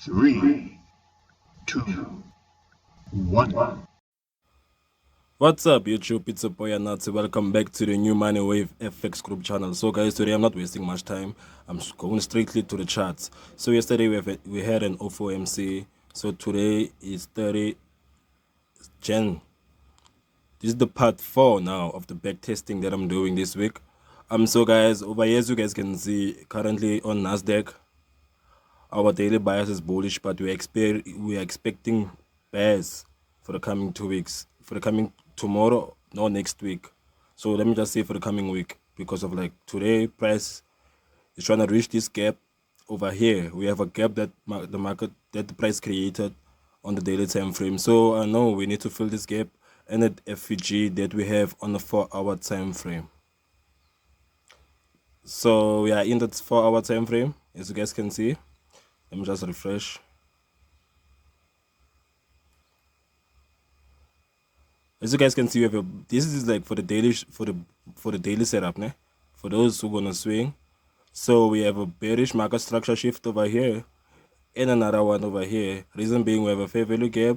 Three, two, one. What's up YouTube, it's a boy Anatsi. Welcome back to the new Money Wave FX group channel. So guys, today I'm not wasting much time. I'm going strictly to the charts. So yesterday we had an OFOMC. So today is 30 Jan. This is the part 4 now of the back testing that I'm doing this week. So guys, over here as you guys can see, currently on Nasdaq, our daily bias is bullish, but we are expecting bears for the coming 2 weeks, for the coming tomorrow, no, next week. So let me just say for the coming week, because of like today price is trying to reach this gap over here. We have a gap that the price created on the daily time frame. So I know we need to fill this gap and at FVG that we have on the 4-hour time frame. So we are in that 4-hour time frame, as you guys can see. Let me just refresh. As you guys can see, this is like for the daily setup, ne? For those who gonna swing. So we have a bearish market structure shift over here and another one over here. Reason being, we have a fair value gap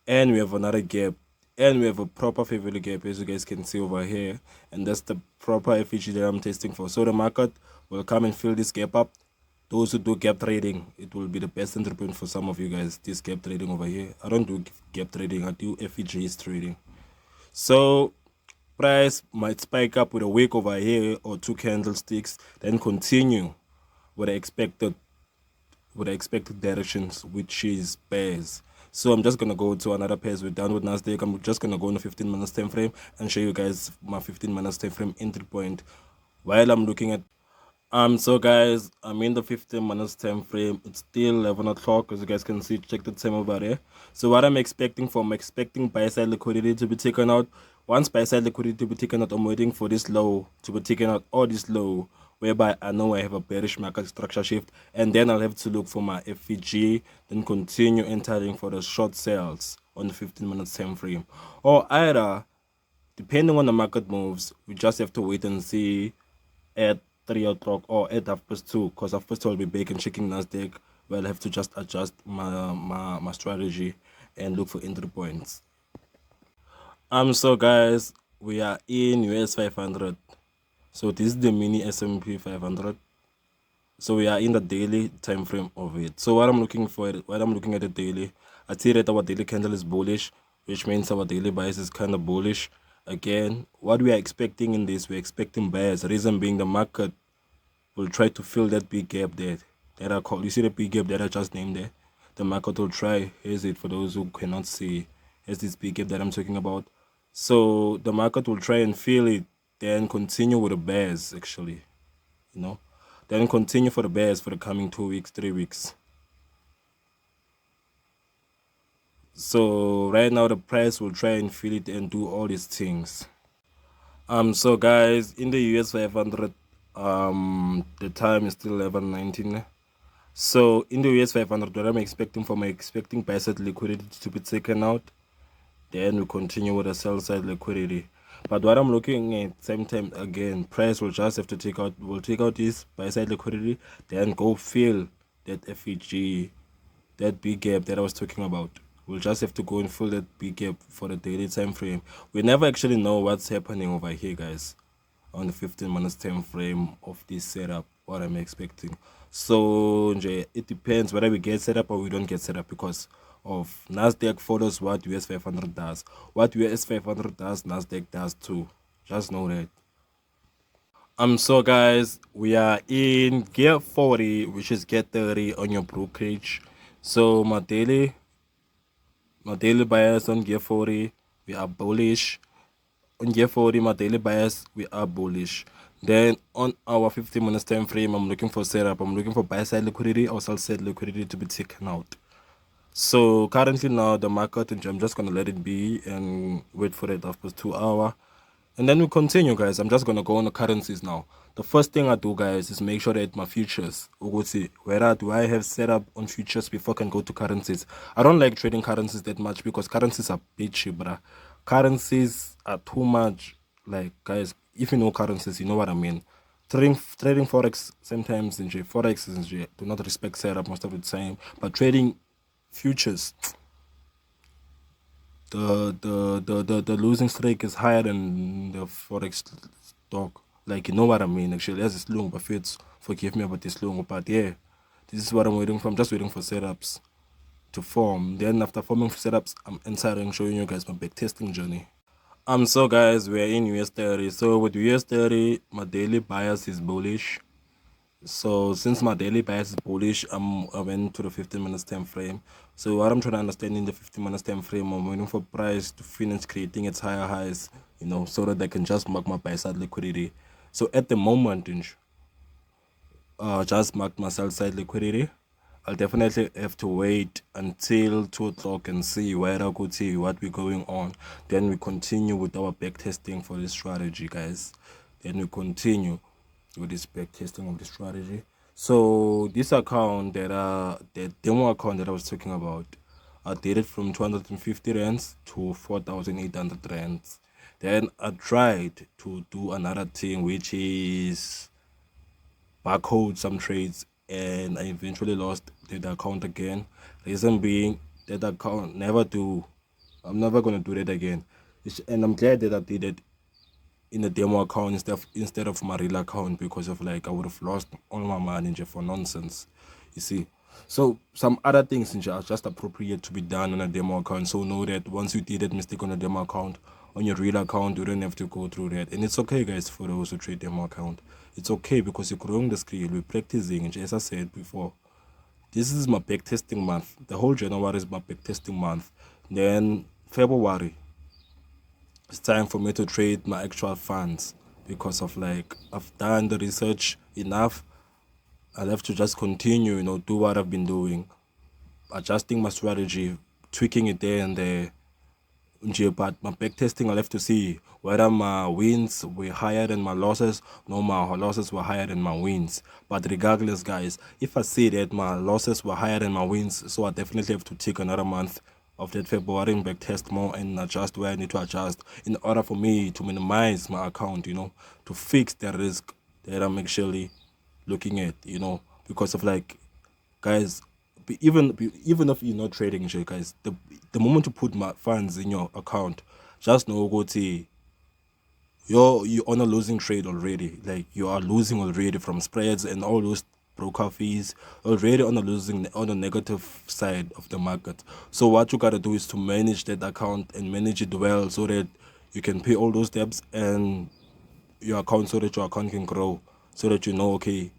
and we have another gap and we have a proper fair value gap, as you guys can see over here, and that's the proper FEG that I'm testing for. So the market will come and fill this gap up. Those who do gap trading, it will be the best entry point for some of you guys. This gap trading over here, I don't do gap trading, I do FEGs trading. So price might spike up with a wick over here or 2 candlesticks, then continue with the expected directions, which is pairs. So I'm just gonna go to another pairs with downward Nasdaq. I'm just gonna go on a 15 minutes time frame and show you guys my 15 minutes time frame entry point while I'm looking at. So guys, I'm in the 15 minutes time frame. It's still 11 o'clock, as you guys can see. Check the time over there. So what I'm expecting buy side liquidity to be taken out. Once buy side liquidity to be taken out, I'm waiting for this low to be taken out, or this low, whereby I know I have a bearish market structure shift, and then I'll have to look for my FVG, then continue entering for the short sales on the 15 minutes time frame. Or either, depending on the market moves, we just have to wait and see at 3 o'clock or at 2:30, because 2:30 I'll be back and checking Nasdaq, where I'll have to just adjust my strategy and look for entry points. So guys, we are in US 500. So this is the mini S&P 500. So we are in the daily time frame of it. So what I'm looking at the daily, I see that our daily candle is bullish, which means our daily bias is kind of bullish. Again, what we are expecting in this, we're expecting buyers. Reason being, the market will try to fill that big gap there that I call. You see the big gap that I just named there? The market will try. Here's it for those who cannot see. Here's this big gap that I'm talking about. So the market will try and fill it, then continue with the bears, actually, you know, then continue for the bears for the coming 2 weeks, 3 weeks. So right now the price will try and fill it and do all these things. So guys, in the US 500, the time is still 11:19. So in the US 500, what I'm expecting buy side liquidity to be taken out, then we continue with the sell side liquidity. But what I'm looking at same time, again, price will just have to take out this buy side liquidity, then go fill that FEG, that big gap that I was talking about. We'll just have to go and fill that big gap for the daily time frame. We never actually know what's happening over here, guys, on the 15 minutes time frame of this setup, what I'm expecting. So it depends whether we get set up or we don't get set up, because of Nasdaq follows what US 500 does. What US 500 does, Nasdaq does too. Just know that. So guys, we are in gear 40, which is gear 30 on your brokerage. So my daily bias on gear 40, we are bullish. On gear 40, my daily bias, we are bullish. Then on our 15 minutes time frame, I'm looking for setup. I'm looking for buy side liquidity or sell side liquidity to be taken out. So currently now the market, I'm just gonna let it be and wait for it after 2 hours, and then we continue, guys. I'm just gonna go on the currencies now. The first thing I do, guys, is make sure that my futures, where do I have set up on futures before I can go to currencies. I don't like trading currencies that much because currencies are bitchy, bruh. Currencies are too much. Like, guys, if you know currencies, you know what I mean. Trading forex sometimes in forex is do not respect setup most of the time, but trading futures, the losing streak is higher than the forex stock. Like, you know what I mean? Actually, as it's long, but fits forgive me about this long, but yeah, this is what I'm waiting for. I'm just waiting for setups to form. Then after forming setups, I'm entering showing you guys my backtesting journey. So guys, we're in US30. So with US30, my daily bias is bullish. So since my daily bias is bullish, I went to the 15 minutes time frame. So what I'm trying to understand in the 15 minutes time frame, I'm waiting for price to finish creating its higher highs, so that I can just mark my buy side liquidity. So at the moment, just marked my sell side liquidity. I'll definitely have to wait until 2 o'clock and see where I could see what we're going on. Then we continue with our back testing for this strategy, guys. Then we continue with this back testing of the strategy. So this account the demo account that I was talking about, I did it from 250 rands to 4,800 rands. Then I tried to do another thing, which is barcode some trades, and I eventually lost that account again. Reason being, that account I'm never gonna do that again. And I'm glad that I did it in a demo account instead of my real account, because of like I would have lost all my money just for nonsense. You see. So some other things are just appropriate to be done on a demo account. So know that once you did that mistake on a demo account, on your real account, you don't have to go through that. And it's okay, guys, for those who trade demo account. It's okay because you're growing the skill, we're practicing. And as I said before, this is my back testing month. The whole January is my back testing month. Then February, it's time for me to trade my actual funds, because of like I've done the research enough. I'll have to just continue, do what I've been doing, adjusting my strategy, tweaking it there and there. But my back testing, I'll have to see whether my wins were higher than my losses. No, my losses were higher than my wins. But regardless, guys, if I see that my losses were higher than my wins, so I definitely have to take another month of that February and back test more and adjust where I need to adjust in order for me to minimize my account, to fix the risk that I'm actually looking at, because of like, guys, even if you're not trading, guys, the moment you put my funds in your account, just know, go to you're on a losing trade already. Like, you are losing already from spreads and all those broker fees, already on the negative side of the market. So what you gotta do is to manage that account and manage it well, so that you can pay all those debts and your account, so that your account can grow, so that okay,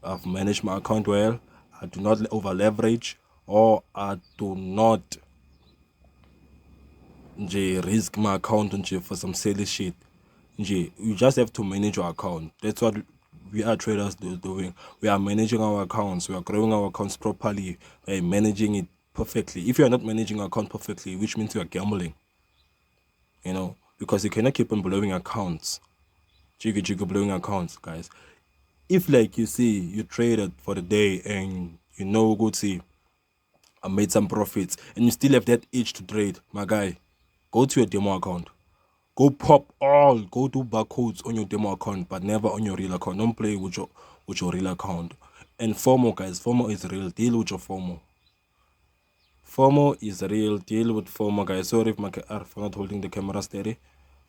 I've managed my account well. I do not over leverage, or I do not risk my account for some silly shit. You just have to manage your account. That's what we are traders doing. We are managing our accounts. We are growing our accounts properly by managing it perfectly. If you are not managing your account perfectly, which means you are gambling, because you cannot keep on blowing accounts. Jiggy blowing accounts, guys. If like you see you traded for the day and go see I made some profits and you still have that itch to trade, my guy, go to your demo account. Go go do barcodes on your demo account, but never on your real account. Don't play with your real account. And FOMO, guys, FOMO is real. Deal with your FOMO. FOMO is real. Deal with FOMO, guys. Sorry for not holding the camera steady.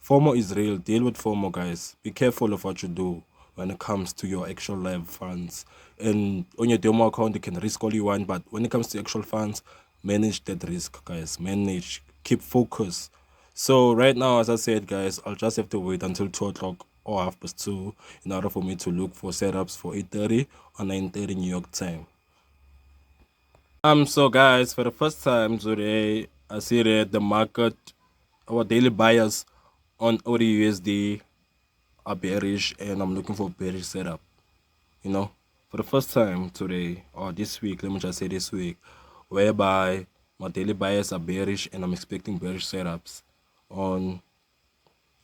FOMO is real. Deal with FOMO, guys. Be careful of what you do when it comes to your actual live funds. And on your demo account, you can risk all you want, but when it comes to actual funds, manage that risk, guys. Manage. Keep focus. So right now, as I said, guys, I'll just have to wait until 2 o'clock or 2:30 in order for me to look for setups for 8:30 or 9:30 New York time. So guys, for the first time today, I see that the market, our daily buyers on ODUSD are bearish, and I'm looking for a bearish setup. For the first time today, or this week, let me just say this week, whereby my daily buyers are bearish and I'm expecting bearish setups on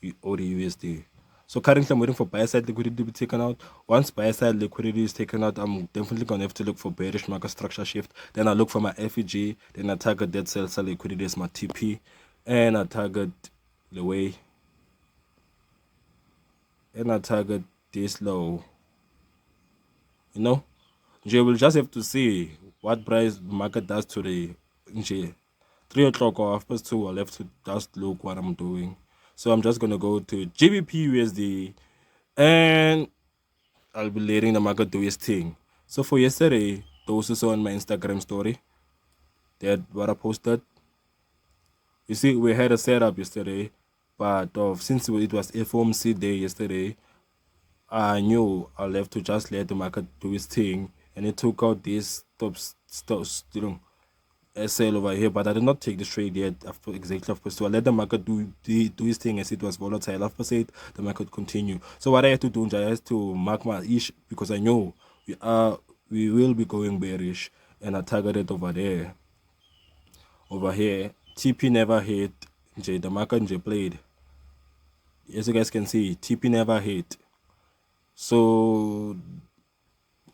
ODUSD. So currently I'm waiting for buy side liquidity to be taken out. Once buy side liquidity is taken out, I'm definitely gonna have to look for bearish market structure shift. Then I look for my FEG. Then I target that sell side liquidity as my TP, and I target the way. And I target this low. You know, Nje, we'll just have to see what price market does today. Nje, 3 o'clock or 2:30, I'll have to just look what I'm doing. So I'm just gonna go to GBP USD and I'll be letting the market do its thing. So for yesterday, those who saw on my Instagram story, that what I posted. You see, we had a setup yesterday, but since it was FOMC day yesterday, I knew I'll have to just let the market do its thing, and it took out this sell over here. But I did not take the trade yet after exactly after. So I let the market do its thing as it was volatile. After said the market continue. So what I had to do, I had to mark my ish because I know we will be going bearish, and I targeted over there. Over here, TP never hit. The market played. As you guys can see, TP never hit. So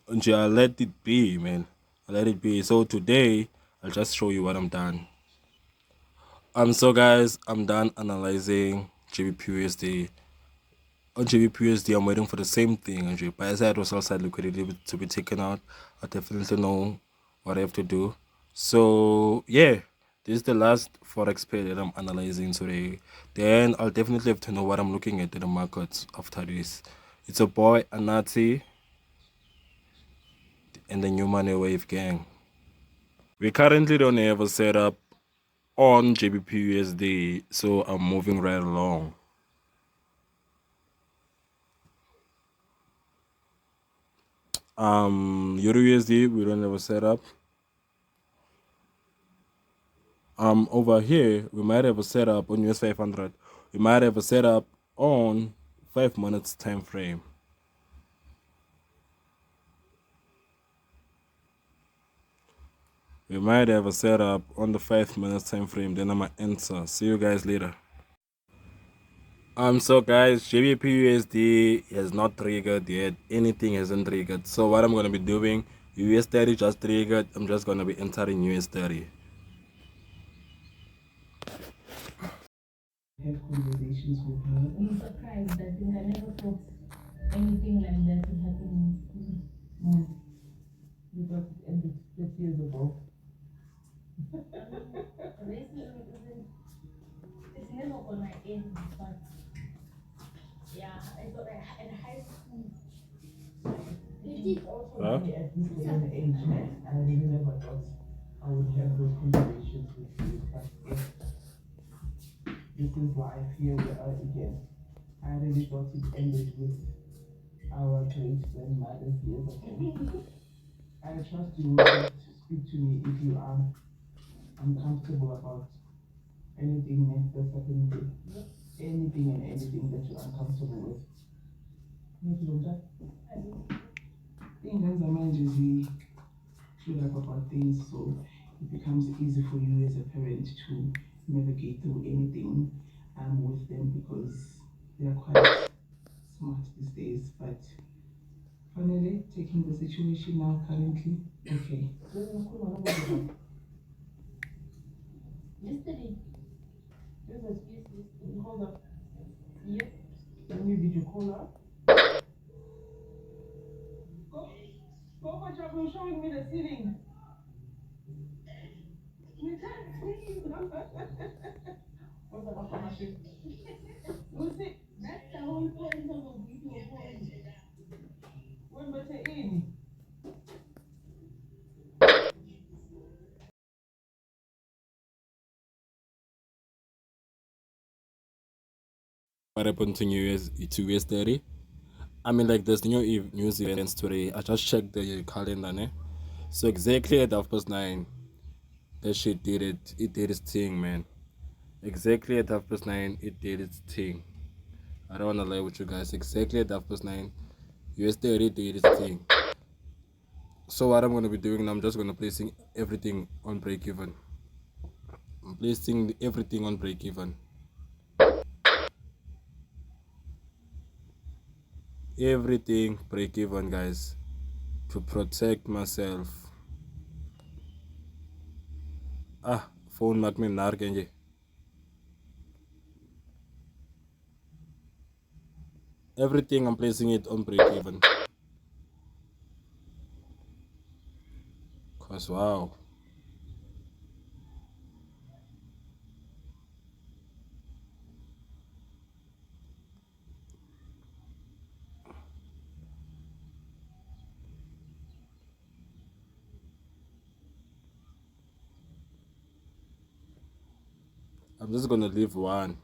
I'll let it be, man. I'll let it be. So today, I'll just show you what I'm done. So guys, I'm done analyzing GBP On GBP I'm waiting for the same thing. And buy side or sell side liquidity to be taken out. I definitely know what I have to do. So yeah, this is the last forex pair that I'm analyzing today. Then I'll definitely have to know what I'm looking at in the markets after this. It's a boy, Anati, and the New Money Wave gang. We currently don't have a setup on GBP so I'm moving right along. Euro USD, we don't have a setup. Over here, we might have a setup on US 500. We might have a setup on 5 minutes time frame. We might have a setup on the 5 minutes time frame. Then I'm gonna enter. See you guys later. So guys, GBP has not triggered yet. Anything hasn't triggered. So what I'm gonna be doing, US30 just triggered. I'm just gonna be entering US30. Have conversations with her. I'm surprised. I think I never thought anything like that would happen. You thought it ended 30 years ago. Racism isn't. It's never gonna end, but yeah, I thought at high school. Also, Huh? really at this day and age, I really never thought I would have those conversations with you. But yes, this is life. Here we are again. I really thought it ended with our great grandmothers years ago. I trust you will just speak to me if you are uncomfortable about anything that's happening here. Anything and anything that you're uncomfortable with. Ngiyakuzwa. Iy'ngane zamanje feel like about things, so it becomes easy for you as a parent to navigate through anything with them because they are quite smart these days. But finally, taking the situation now currently, okay. Yesterday. Yes, hold up. Yep. When you did you call her? Go for job, you're showing me the ceiling. We can't see. What's the machine? You see, that's the whole point of a video call. When better in. What happened to US30? I mean, like, there's news events today. I just checked the calendar, ne? So exactly at 9:30, that shit did it. It did its thing, man. Exactly at 9:30, it did its thing. I don't wanna lie with you guys. Exactly at 9:30, US30 did its thing. So what I'm gonna be doing now, I'm just gonna placing everything on break even. I'm placing everything on break even. Everything break even, guys, to protect myself. Phone maak me nar kenje. Everything I'm placing it on break even. Cause wow. I'm just gonna leave one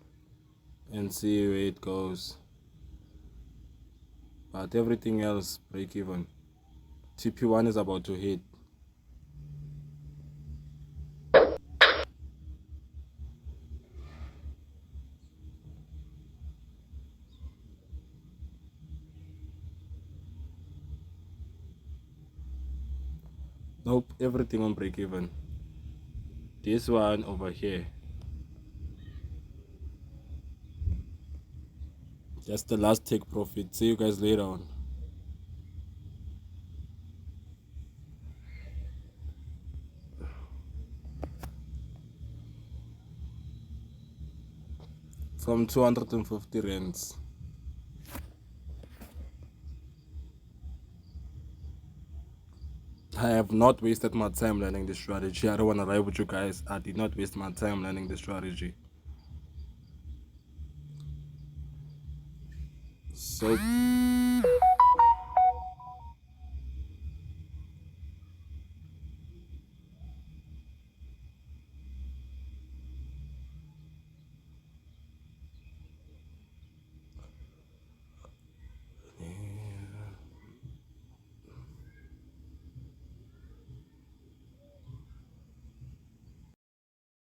and see where it goes. But everything else break even. TP1 is about to hit. Nope, everything on break even. This one over here. That's the last take profit. See you guys later on. From 250 rands. I have not wasted my time learning this strategy. I don't want to lie with you guys. I did not waste my time learning this strategy. So